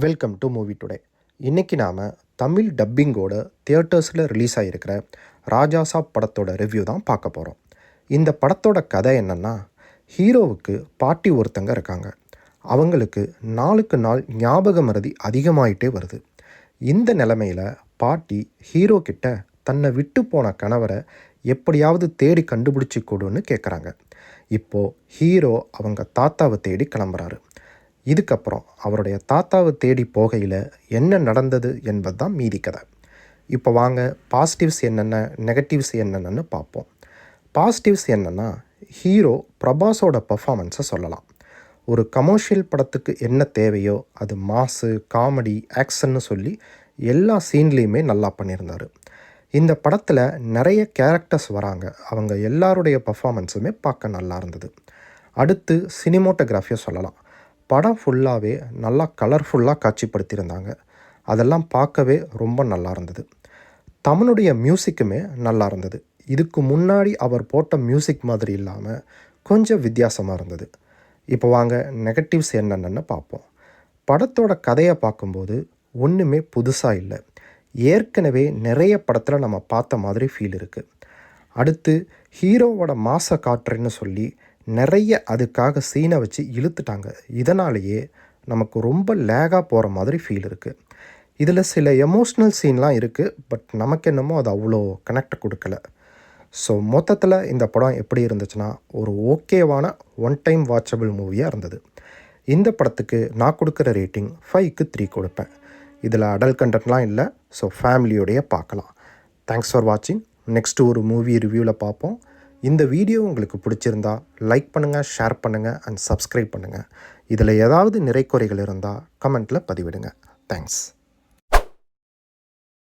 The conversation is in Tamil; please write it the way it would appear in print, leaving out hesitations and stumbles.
Welcome to movie today. இன்றைக்கி நாம் தமிழ் டப்பிங்கோட தியேட்டர்ஸில் ரிலீஸ் ஆகியிருக்கிற ராஜாசா படத்தோட ரிவ்யூ தான் பார்க்க போகிறோம். இந்த படத்தோட கதை என்னென்னா, ஹீரோவுக்கு பாட்டி ஒருத்தங்க இருக்காங்க. அவங்களுக்கு நாளுக்கு நாள் ஞாபக மறதி அதிகமாயிட்டே வருது. இந்த நிலைமையில் பாட்டி ஹீரோ கிட்ட தன்னை விட்டு போன கணவரை எப்படியாவது தேடி கண்டுபிடிச்சி கொடுன்னு கேட்குறாங்க. இப்போது ஹீரோ அவங்க தாத்தாவை தேடி கிளம்புறாரு. இதுக்கப்புறம் அவருடைய தாத்தாவை தேடி போகையில் என்ன நடந்தது என்பது தான் மீதி கதை. இப்போ வாங்க பாசிட்டிவ்ஸ் என்னென்ன, நெகட்டிவ்ஸ் என்னென்னு பார்ப்போம். பாசிட்டிவ்ஸ் என்னென்னா, ஹீரோ பிரபாஸோட பர்ஃபார்மன்ஸை சொல்லலாம். ஒரு கமர்ஷியல் படத்துக்கு என்ன தேவையோ அது மாசு, காமெடி, ஆக்ஷன்னு சொல்லி எல்லா சீன்லேயுமே நல்லா பண்ணியிருந்தார். இந்த படத்தில் நிறைய கேரக்டர்ஸ் வராங்க. அவங்க எல்லாருடைய பர்ஃபார்மன்ஸுமே பார்க்க நல்லா இருந்தது. அடுத்து சினிமோட்டோகிராஃபியை சொல்லலாம். படம் ஃபுல்லாகவே நல்லா கலர்ஃபுல்லாக காட்சிப்படுத்தியிருந்தாங்க. அதெல்லாம் பார்க்கவே ரொம்ப நல்லா இருந்தது. தமனுடைய மியூசிக்குமே நல்லா இருந்தது. இதுக்கு முன்னாடி அவர் போட்ட மியூசிக் மாதிரி இல்லாமல் கொஞ்சம் வித்தியாசமாக இருந்தது. இப்போ வாங்க நெகட்டிவ்ஸ் என்னென்னு பார்ப்போம். படத்தோட கதையை பார்க்கும்போது ஒன்றுமே புதுசாக இல்லை. ஏற்கனவே நிறைய படத்தில் நம்ம பார்த்த மாதிரி ஃபீல் இருக்குது. அடுத்து ஹீரோவோட மாசை காட்டுறேன்னு சொல்லி நிறைய அதுக்காக சீனை வச்சு இழுத்துட்டாங்க. இதனாலேயே நமக்கு ரொம்ப லேகாக போகிற மாதிரி ஃபீல் இருக்குது. இதில் சில எமோஷ்னல் சீன்லாம் இருக்குது, பட் நமக்கு என்னமோ அது அவ்வளோ கனெக்ட் கொடுக்கல. ஸோ மொத்தத்தில் இந்த படம் எப்படி இருந்துச்சுன்னா, ஒரு ஓகேவான ஒன் டைம் வாட்சபிள் மூவியாக இருந்தது. இந்த படத்துக்கு நான் கொடுக்குற ரேட்டிங் 5க்கு 3 கொடுப்பேன். இதில் அடல்ட் கண்டென்ட்லாம் இல்லை, ஸோ ஃபேமிலியோடையே பார்க்கலாம். தேங்க்ஸ் ஃபார் வாட்சிங். நெக்ஸ்ட்டு ஒரு மூவி ரிவ்யூவில் பார்ப்போம். இந்த வீடியோ உங்களுக்கு பிடிச்சிருந்தா லைக் பண்ணுங்கள், ஷேர் பண்ணுங்கள் அண்ட் சப்ஸ்கிரைப் பண்ணுங்கள். இதில் ஏதாவது நிறைக்குறைகள் இருந்தால் கமெண்ட்டில் பதிவிடுங்க. தேங்க்ஸ்.